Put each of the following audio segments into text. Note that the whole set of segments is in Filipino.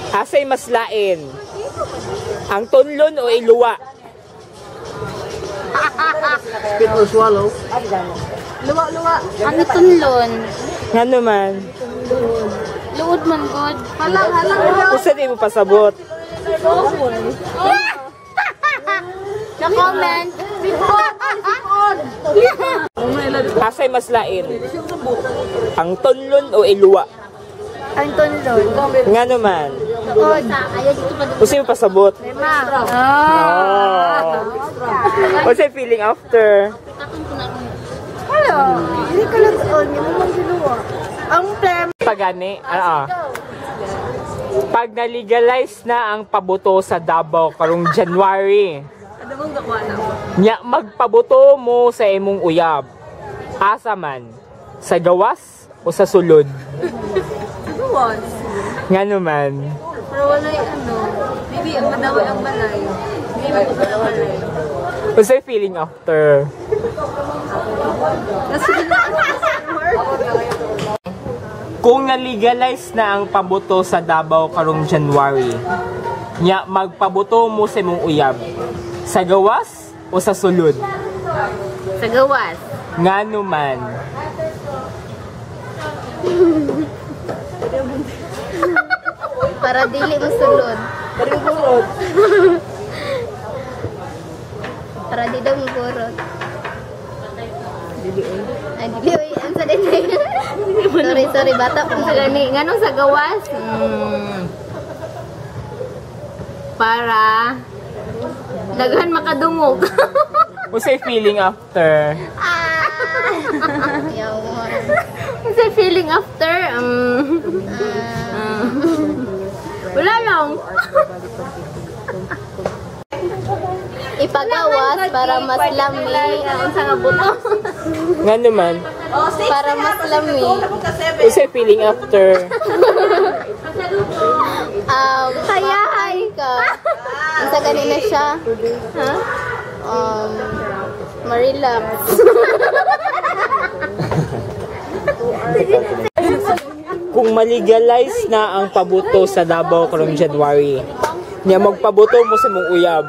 Asay mas lain? Ang tunlon o iluwa? Spit or swallow? Luwa. Ano tunlon? Nga naman. Luod man god. Halang. Usa di mo pasabot. Na-comment. Asay mas lain? Ang tunlon o iluwa? Ang tunlon. Nga naman. Ayaw dito pa. Usa mo pasabot. What's your feeling after? Hello. Hindi ka lang on. Hindi mo giluwa. Ang plan. Pagani, pag na-legalize na ang paboto sa Davao karong January, nya magpaboto mo sa imong uyab. Asa man? Sa gawas o sa sulod? Gawas. Nga naman. Pero wala Bibi, ang madawal ang balay. Bibi, magpapala ang balay. What's your feeling after? Kung na-legalize na ang paboto sa Davao karong January, nya magpaboto mo sa imong uyab. Sa gawas o sa sulod? Sa gawas. Nga naman. Para dili mo sulod. Para di daw magurot. Dili oy. Ang sa din. Sorry, bata po sa gani. Nganong sa gawas? Para daghan makadungog. What's your feeling after? What's your feeling after? Wala lang. Ipagawas para mas lami ang sa buto. Nga naman. Para mas lami. What's your feeling after? Kayahay ka. Ang sa ganina siya. Marelax. Kung malegalize na ang paboto sa Davao karong January, nya magpaboto mo sa imong uyab.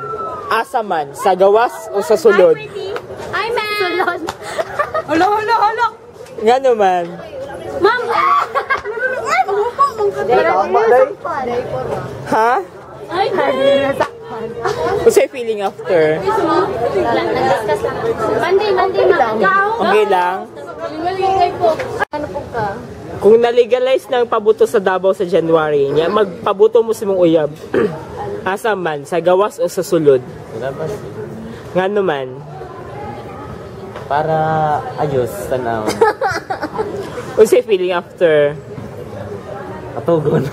Asa man? Sa gawas o sa sulod? Hi, ma'am. Sulod. Hala. Nga naman. Ma'am! Ha? What's your feeling after? Monday, ma'am. Okay lang? Ano po ka? Kung na-legalize na ang paboto sa Davao sa January, nya magpaboto mo sa imong uyab. Asa man? Sa gawas o sa sulod? Nga naman. Para ayos, tanaw. What's your feeling after? Atugon.